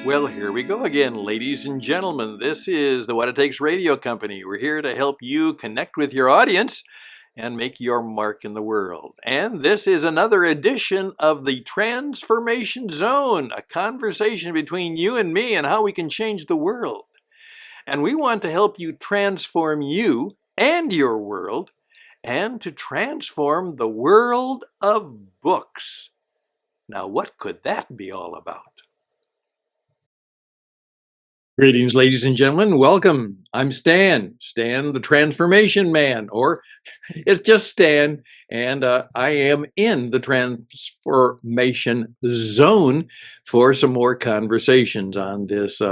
Well, here we go again, ladies and gentlemen. This is the What It Takes Radio Company. We're here to help you connect with your audience and make your mark in the world. And this is another edition of the Transformation Zone, a conversation between you and me and how we can change the world. And we want to help you transform you and your world and to transform the world of books. Now, what could that be all about? Greetings, ladies and gentlemen. Welcome. I'm Stan, the Transformation Man, or it's just Stan, and I am in the Transformation Zone for some more conversations on this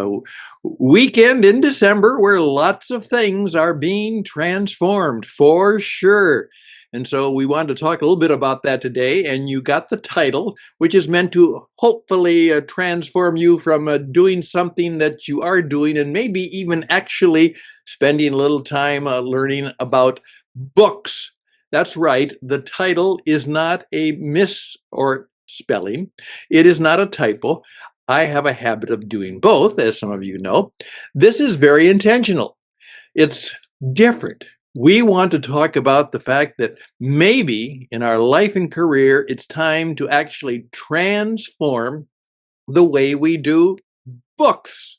weekend in December where lots of things are being transformed for sure. And so we wanted to talk a little bit about that today, and you got the title, which is meant to hopefully transform you from doing something that you are doing and maybe even actually spending a little time learning about books. That's right. The title is not a miss or spelling. It is not a typo. I have a habit of doing both, as some of you know. This is very intentional. It's different. We want to talk about the fact that maybe in our life and career, it's time to actually transform the way we do books.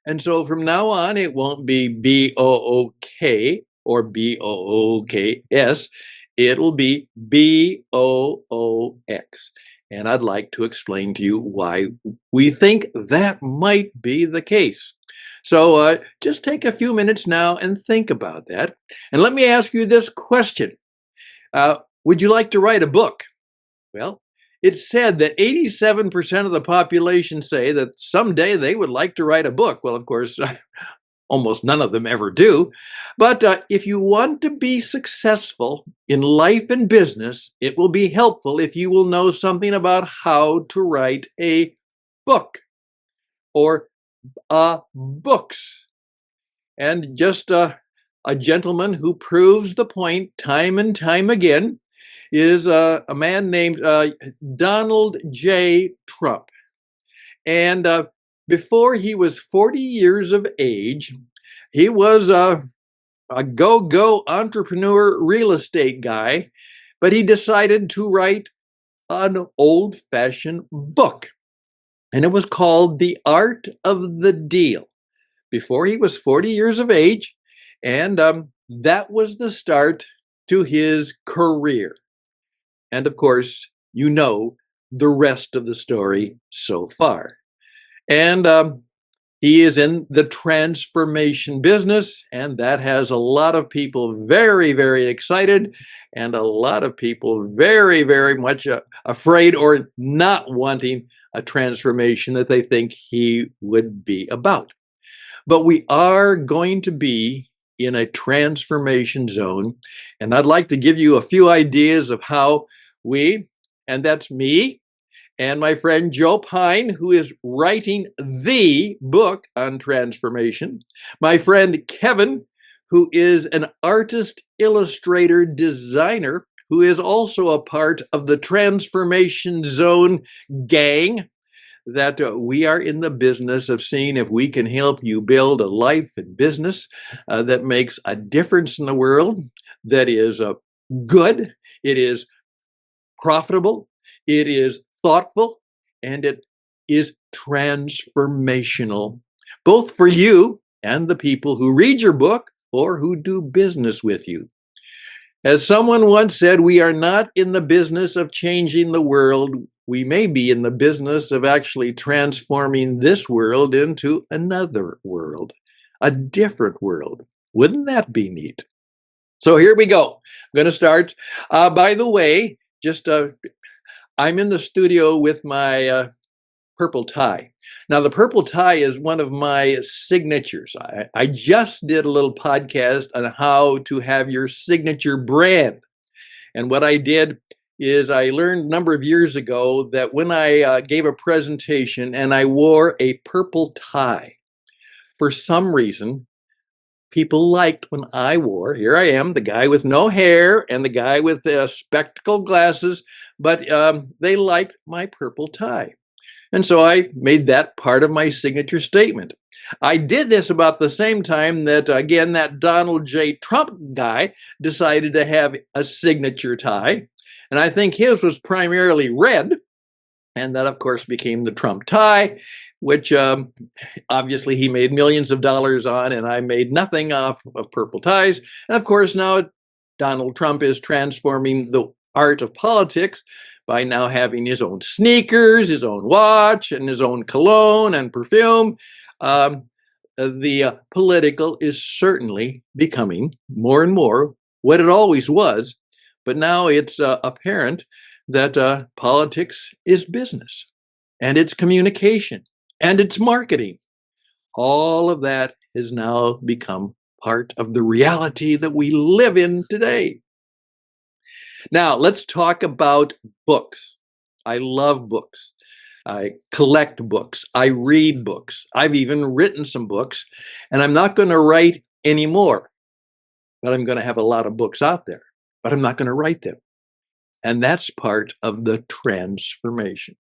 And so from now on, it won't be B-O-O-K or B-O-O-K-S. It'll be B-O-O-X. And I'd like to explain to you why we think that might be the case. So just take a few minutes now and think about that. And let me ask you this question. Would you like to write a book? Well, it's said that 87% of the population say that someday they would like to write a book. Well, of course, almost none of them ever do. But if you want to be successful in life and business, it will be helpful if you will know something about how to write a book or books. And just a gentleman who proves the point time and time again is a man named Donald J. Trump. And before he was 40 years of age, he was a go-go entrepreneur real estate guy, but he decided to write an old-fashioned book. And it was called The Art of the Deal before he was 40 years of age. And that was the start to his career. And of course, you know the rest of the story so far. And he is in the transformation business, and that has a lot of people very, very excited, and a lot of people very, very much afraid or not wanting a transformation that they think he would be about. But we are going to be in a transformation zone, and I'd like to give you a few ideas of how we, and that's me, and my friend Joe Pine, who is writing the book on transformation. My friend Kevin, who is an artist, illustrator, designer, who is also a part of the Transformation Zone gang, that we are in the business of seeing if we can help you build a life and business that makes a difference in the world, that is good, it is profitable, it is thoughtful, and it is transformational, both for you and the people who read your book or who do business with you. As someone once said, we are not in the business of changing the world. We may be in the business of actually transforming this world into another world, a different world. Wouldn't that be neat? So here we go. I'm going to start. By the way, just I'm in the studio with my purple tie. Now, the purple tie is one of my signatures. I just did a little podcast on how to have your signature brand. And what I did is I learned a number of years ago that when I gave a presentation and I wore a purple tie, for some reason, people liked when I wore, here I am, the guy with no hair and the guy with spectacle glasses, but they liked my purple tie. And so I made that part of my signature statement. I did this about the same time that, again, that Donald J. Trump guy decided to have a signature tie. And I think his was primarily red. And that, of course, became the Trump tie, which obviously he made millions of dollars on, and I made nothing off of purple ties. And of course, now Donald Trump is transforming the art of politics by now having his own sneakers, his own watch, and his own cologne and perfume. Um, the political is certainly becoming more and more what it always was, but now it's apparent that politics is business, and it's communication, and it's marketing. All of that has now become part of the reality that we live in today. Now, let's talk about books. I love books. I collect books. I read books. I've even written some books, and I'm not going to write anymore. But I'm going to have a lot of books out there, but I'm not going to write them. And that's part of the transformation.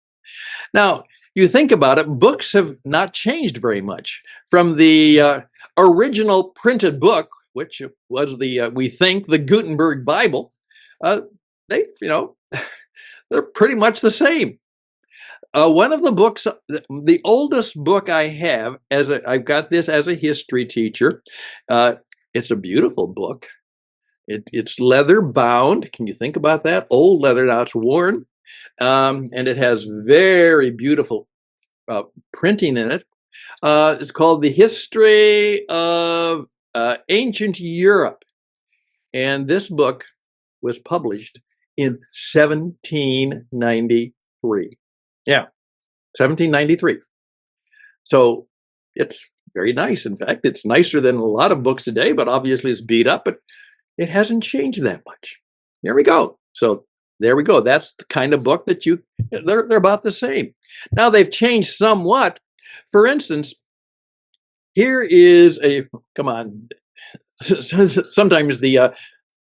Now, you think about it, books have not changed very much from the original printed book, which was we think, the Gutenberg Bible. Uh, they, they're pretty much the same. One of the books, the oldest book I have, I've got this as a history teacher. It's a beautiful book. It's leather bound. Can you think about that? Old leather, now it's worn. And it has very beautiful printing in it. It's called The History of Ancient Europe. And this book was published in 1793. Yeah, 1793. So it's very nice. In fact, it's nicer than a lot of books today, but obviously it's beat up, but it hasn't changed that much. There we go. So there we go. That's the kind of book that they're about the same. Now they've changed somewhat. For instance, here is come on. Sometimes the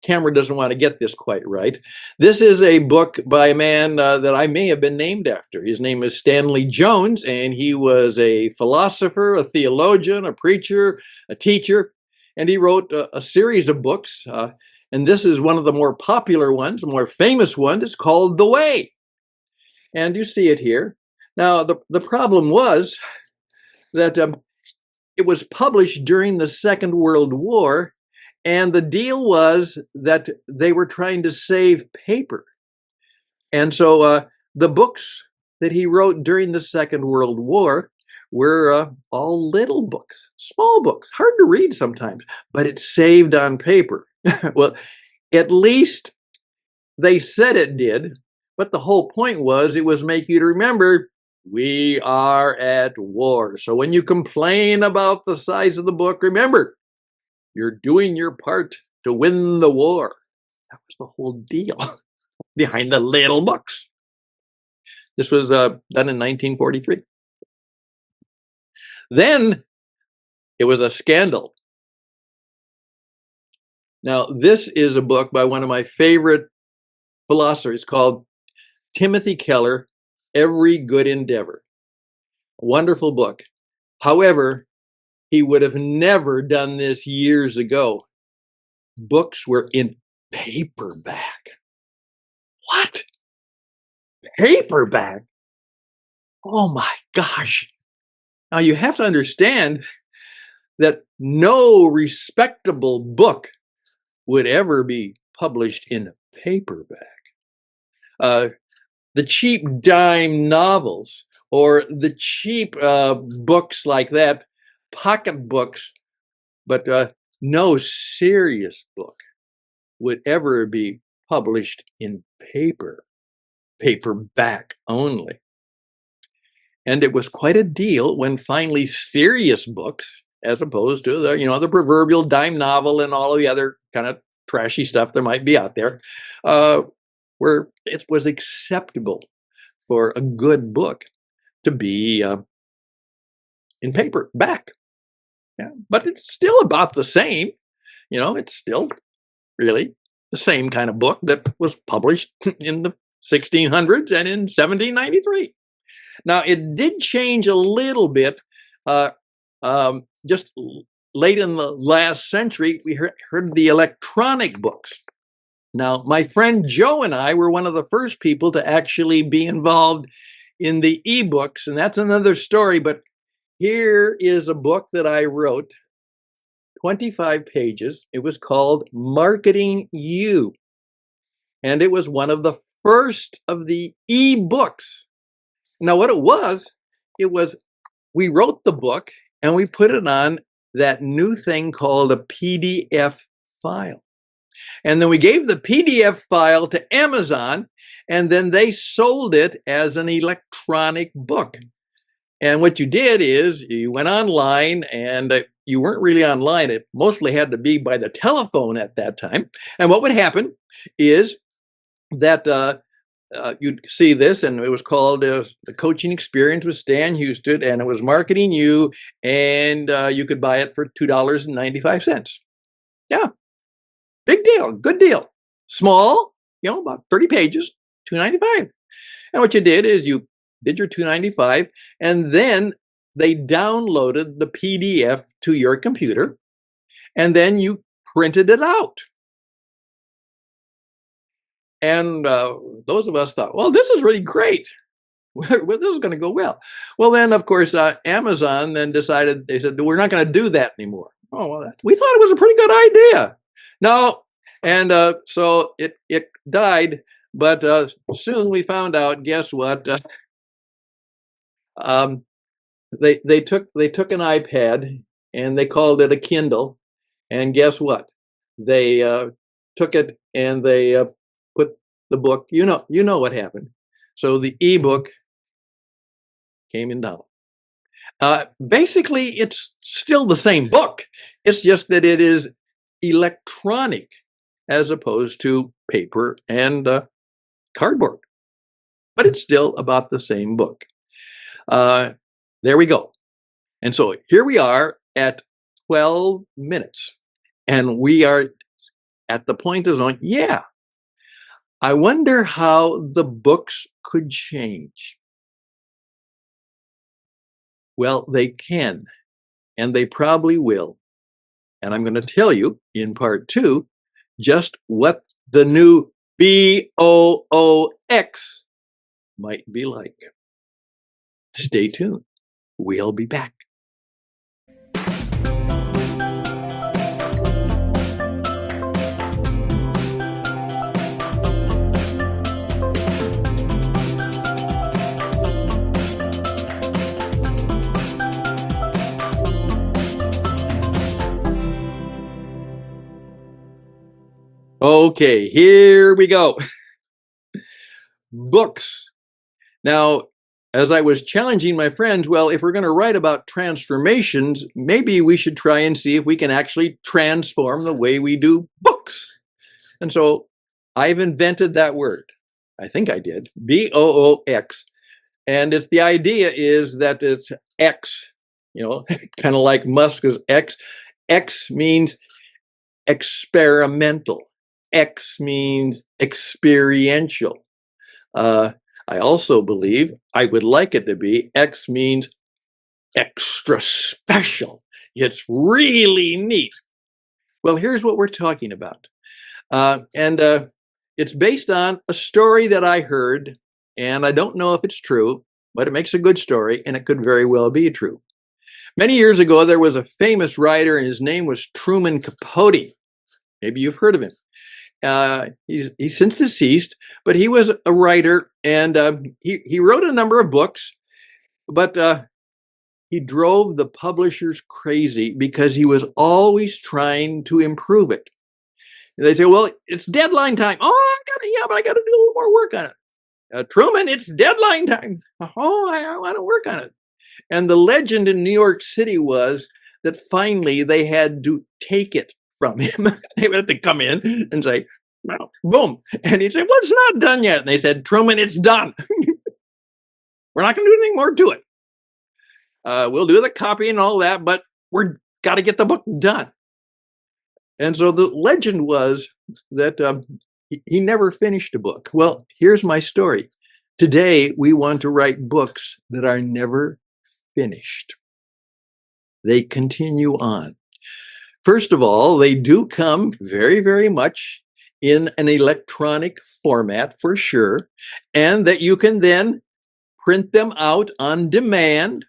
camera doesn't want to get this quite right. This is a book by a man that I may have been named after. His name is Stanley Jones, and he was a philosopher, a theologian, a preacher, a teacher, and he wrote a series of books. And this is one of the more popular ones, the more famous one. It's called The Way. And you see it here. Now, the problem was that it was published during the Second World War, and the deal was that they were trying to save paper. And so the books that he wrote during the Second World War were all little books, small books, hard to read sometimes, but it's saved on paper. Well, at least they said it did, but the whole point was it was make you to remember we are at war. So when you complain about the size of the book, remember, you're doing your part to win the war. That was the whole deal behind the little books. This was done in 1943. Then it was a scandal. Now, this is a book by one of my favorite philosophers called Timothy Keller, Every Good Endeavor. Wonderful book. However, he would have never done this years ago. Books were in paperback. What? Paperback? Oh my gosh. Now you have to understand that no respectable book would ever be published in paperback. The cheap dime novels or the cheap books like that, pocket books, but no serious book would ever be published in paperback only. And it was quite a deal when finally serious books, as opposed to the proverbial dime novel and all of the other kind of trashy stuff there might be out there, where it was acceptable for a good book to be in paperback. Yeah, but it's still about the same. It's still really the same kind of book that was published in the 1600s and in 1793. Now, it did change a little bit. Uh, just late in the last century, we heard the electronic books. Now, my friend Joe and I were one of the first people to actually be involved in the ebooks, and that's another story. But here is a book that I wrote, 25 pages. It was called Marketing You, and it was one of the first of the ebooks. Now, what it was we wrote the book and we put it on that new thing called a PDF file. And then we gave the PDF file to Amazon, and then they sold it as an electronic book. And what you did is you went online, and you weren't really online. It mostly had to be by the telephone at that time. And what would happen is that you'd see this, and it was called The Coaching Experience with Stan Houston, and it was Marketing You, and you could buy it for $2.95. Yeah, big deal, good deal. Small, about 30 pages, $2.95. And what you did is you did your $2.95, and then they downloaded the PDF to your computer, and then you printed it out. And those of us thought, well, this is really great. This is going to go well. Well, then, of course, Amazon then decided, they said, we're not going to do that anymore. Oh, well, we thought it was a pretty good idea. No. And so it died. But soon we found out, guess what? They took an iPad and they called it a Kindle. And guess what? They took it and they put the book. You know what happened. So the ebook came in down. Basically, it's still the same book. It's just that it is electronic as opposed to paper and cardboard. But it's still about the same book. There we go. And so here we are at 12 minutes. And we are at the point of going, yeah, I wonder how the books could change. Well, they can, and they probably will. And I'm going to tell you in part 2 just what the new BooX might be like. Stay tuned. We'll be back. Okay, here we go. Books. Now, as I was challenging my friends, well, if we're going to write about transformations, maybe we should try and see if we can actually transform the way we do books. And so I've invented that word. I think I did. BooX. And it's the idea is that it's X, kind of like Musk is X. X means experimental. X means experiential. I also believe I would like it to be X means extra special. It's really neat. Well, here's what we're talking about. And it's based on a story that I heard, and I don't know if it's true, but it makes a good story, and it could very well be true. Many years ago, there was a famous writer, and his name was Truman Capote. Maybe you've heard of him. He's since deceased, but he was a writer, and he wrote a number of books, but he drove the publishers crazy because he was always trying to improve it. And they say, well, it's deadline time. Oh, but I got to do a little more work on it. Truman, it's deadline time. Oh, I want to work on it. And the legend in New York City was that finally they had to take it from him. They had to come in and say, well, boom. And he'd say, well, it's not done yet. And they said, Truman, it's done. We're not going to do anything more to it. We'll do the copy and all that, but we're got to get the book done. And so the legend was that he never finished a book. Well, here's my story. Today, we want to write books that are never finished. They continue on. First of all, they do come very, very much in an electronic format for sure, and that you can then print them out on demand,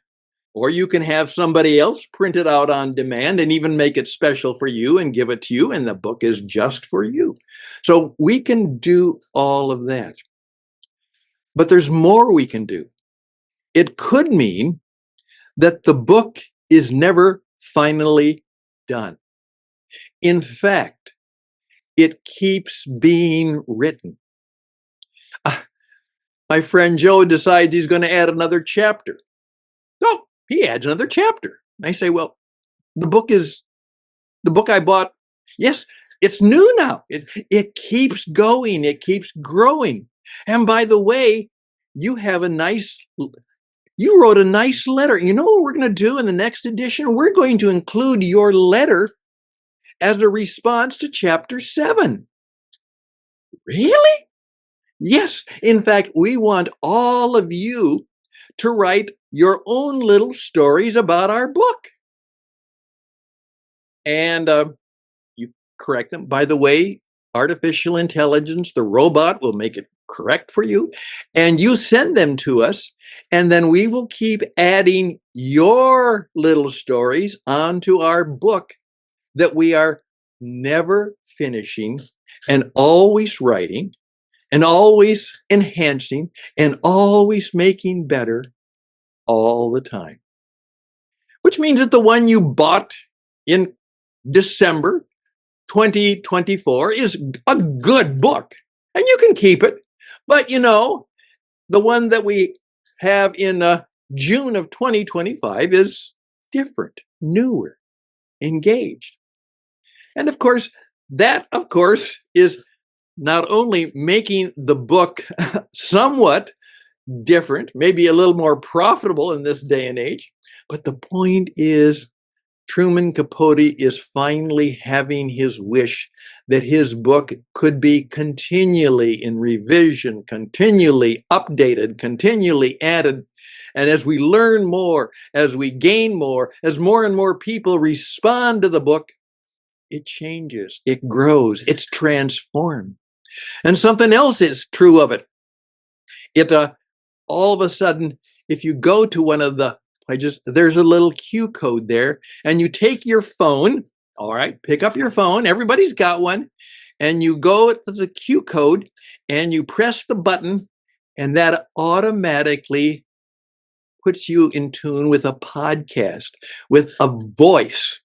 or you can have somebody else print it out on demand and even make it special for you and give it to you, and the book is just for you. So we can do all of that. But there's more we can do. It could mean that the book is never finally done. In fact, it keeps being written. My friend Joe decides he's going to add another chapter. So he adds another chapter. And I say, well, the book I bought. Yes, it's new now. It keeps going. It keeps growing. And by the way, you wrote a nice letter. You know what we're going to do in the next edition? We're going to include your letter as a response to chapter 7. Really? Yes. In fact, we want all of you to write your own little stories about our book. And you correct them. By the way, artificial intelligence, the robot, will make it correct for you. And you send them to us. And then we will keep adding your little stories onto our book that we are never finishing and always writing and always enhancing and always making better all the time. Which means that the one you bought in December 2024 is a good book and you can keep it. But the one that we have in June of 2025 is different, newer, engaged. And of course, that is not only making the book somewhat different, maybe a little more profitable in this day and age, but the point is Truman Capote is finally having his wish that his book could be continually in revision, continually updated, continually added. And as we learn more, as we gain more, as more and more people respond to the book, it changes, it grows, it's transformed. And something else is true of it. All of a sudden, if you go to one of the there's a little Q code there, and you take your phone, all right, pick up your phone, everybody's got one, and you go to the Q code and you press the button, and that automatically puts you in tune with a podcast, with a voice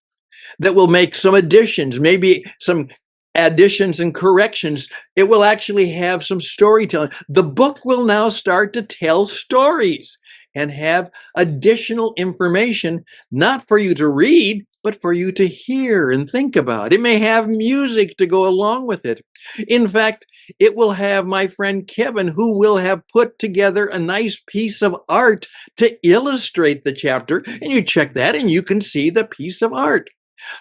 that will make some additions, maybe some additions and corrections. It will actually have some storytelling. The book will now start to tell stories and have additional information, not for you to read, but for you to hear and think about. It may have music to go along with it. In fact, it will have my friend Kevin, who will have put together a nice piece of art to illustrate the chapter. And you check that and you can see the piece of art.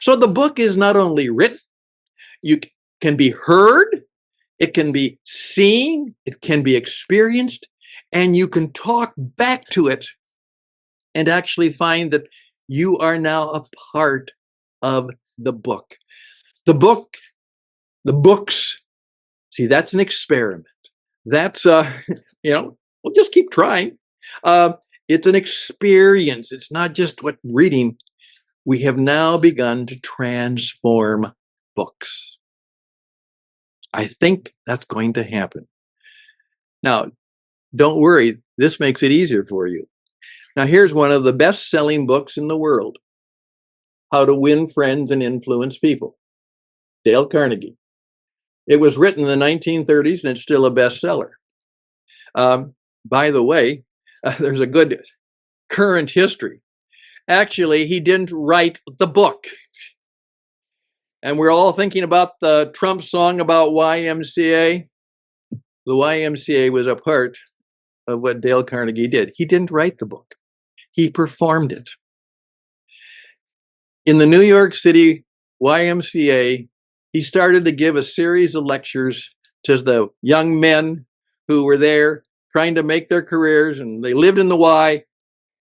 So the book is not only written, you can be heard, it can be seen, it can be experienced, and you can talk back to it and actually find that you are now a part of the book. The books, see, that's an experiment. That's, we'll just keep trying. It's an experience. It's not just what reading. We have now begun to transform books. I think that's going to happen. Now, don't worry, this makes it easier for you. Now, here's one of the best-selling books in the world, How to Win Friends and Influence People, Dale Carnegie. It was written in the 1930s, and it's still a bestseller. By the way, there's a good current history. Actually, he didn't write the book. And we're all thinking about the Trump song about YMCA. The YMCA was a part of what Dale Carnegie did. He didn't write the book. He performed it. In the New York City YMCA, he started to give a series of lectures to the young men who were there trying to make their careers, and they lived in the why,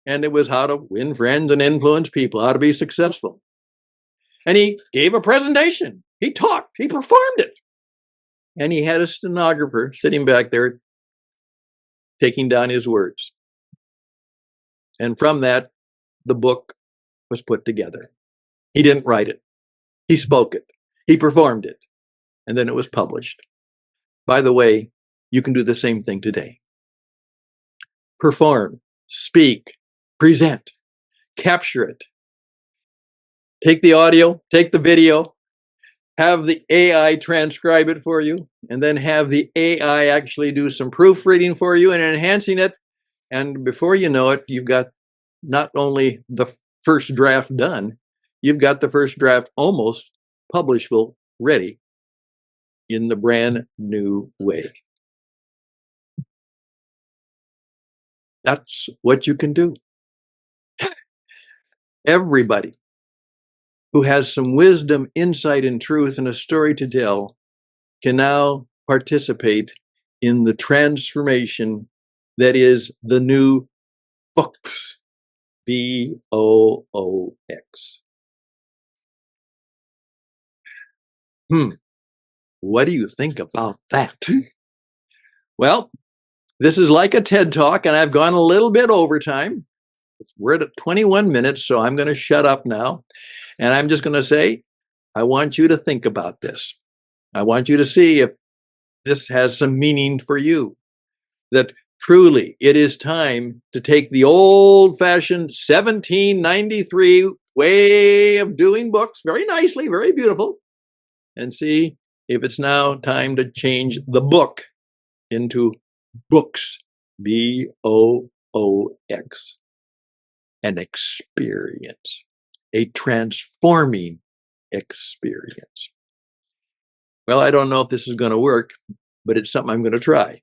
and it was how to win friends and influence people, how to be successful. And he gave a presentation. He talked. He performed it. And he had a stenographer sitting back there taking down his words. And from that, the book was put together. He didn't write it. He spoke it. He performed it. And then it was published. By the way, you can do the same thing today. Perform, speak, present, capture it. Take the audio, take the video, have the AI transcribe it for you, and then have the AI actually do some proofreading for you and enhancing it. And before you know it, you've got not only the first draft done, you've got the first draft almost publishable, ready in the brand new way. That's what you can do. Everybody who has some wisdom, insight, and truth and a story to tell can now participate in the transformation that is the new BooX. BooX. What do you think about that? Well, this is like a TED Talk, and I've gone a little bit over time. We're at 21 minutes, so I'm going to shut up now. And I'm just going to say, I want you to think about this. I want you to see if this has some meaning for you. That truly it is time to take the old-fashioned 1793 way of doing books, very nicely, very beautiful, and see if it's now time to change the book into BooX. BooX. An experience, a transforming experience. Well, I don't know if this is going to work, but it's something I'm going to try.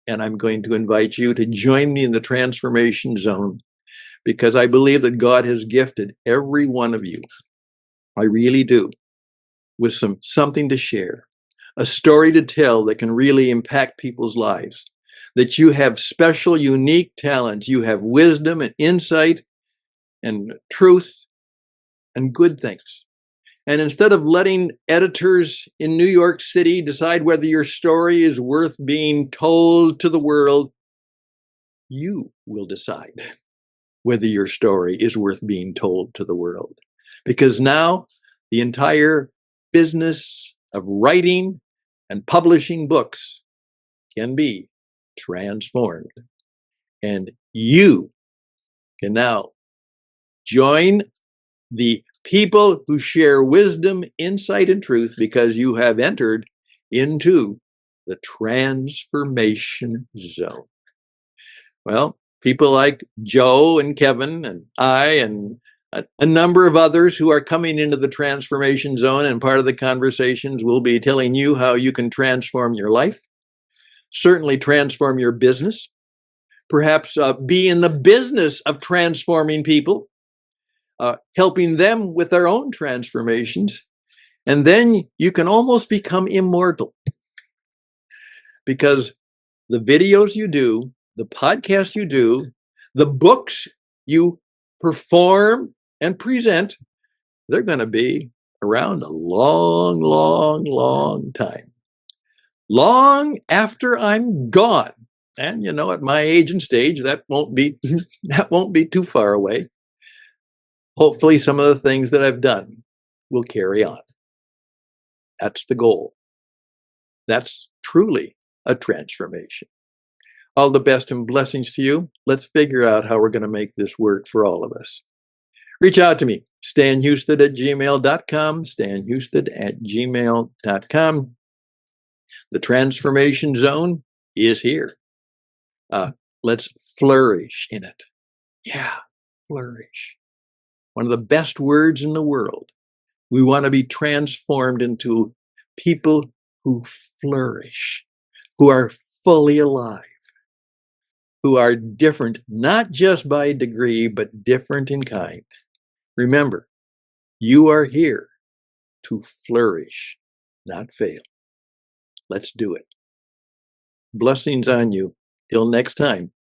And I'm going to invite you to join me in the transformation zone, because I believe that God has gifted every one of you, I really do, with something to share, a story to tell that can really impact people's lives, that you have special, unique talents, you have wisdom and insight and truth and good things. And instead of letting editors in New York City decide whether your story is worth being told to the world, you will decide whether your story is worth being told to the world. Because now the entire business of writing and publishing books can be transformed. And you can now join the people who share wisdom, insight, and truth, because you have entered into the transformation zone. Well, people like Joe and Kevin and I and a number of others who are coming into the transformation zone, and part of the conversations will be telling you how you can transform your life, certainly transform your business, perhaps be in the business of transforming people, helping them with their own transformations. And then you can almost become immortal, because the videos you do, the podcasts you do, the books you perform and present, they're going to be around a long, long, long time. Long after I'm gone. And you know, at my age and stage, that won't be too far away. Hopefully some of the things that I've done will carry on. That's the goal. That's truly a transformation. All the best and blessings to you. Let's figure out how we're going to make this work for all of us. Reach out to me, stanhusted@gmail.com, stanhusted@gmail.com. The transformation zone is here. Let's flourish in it. Yeah, flourish. One of the best words in the world. We want to be transformed into people who flourish, who are fully alive, who are different, not just by degree, but different in kind. Remember, you are here to flourish, not fail. Let's do it. Blessings on you. Till next time,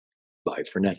bye for now.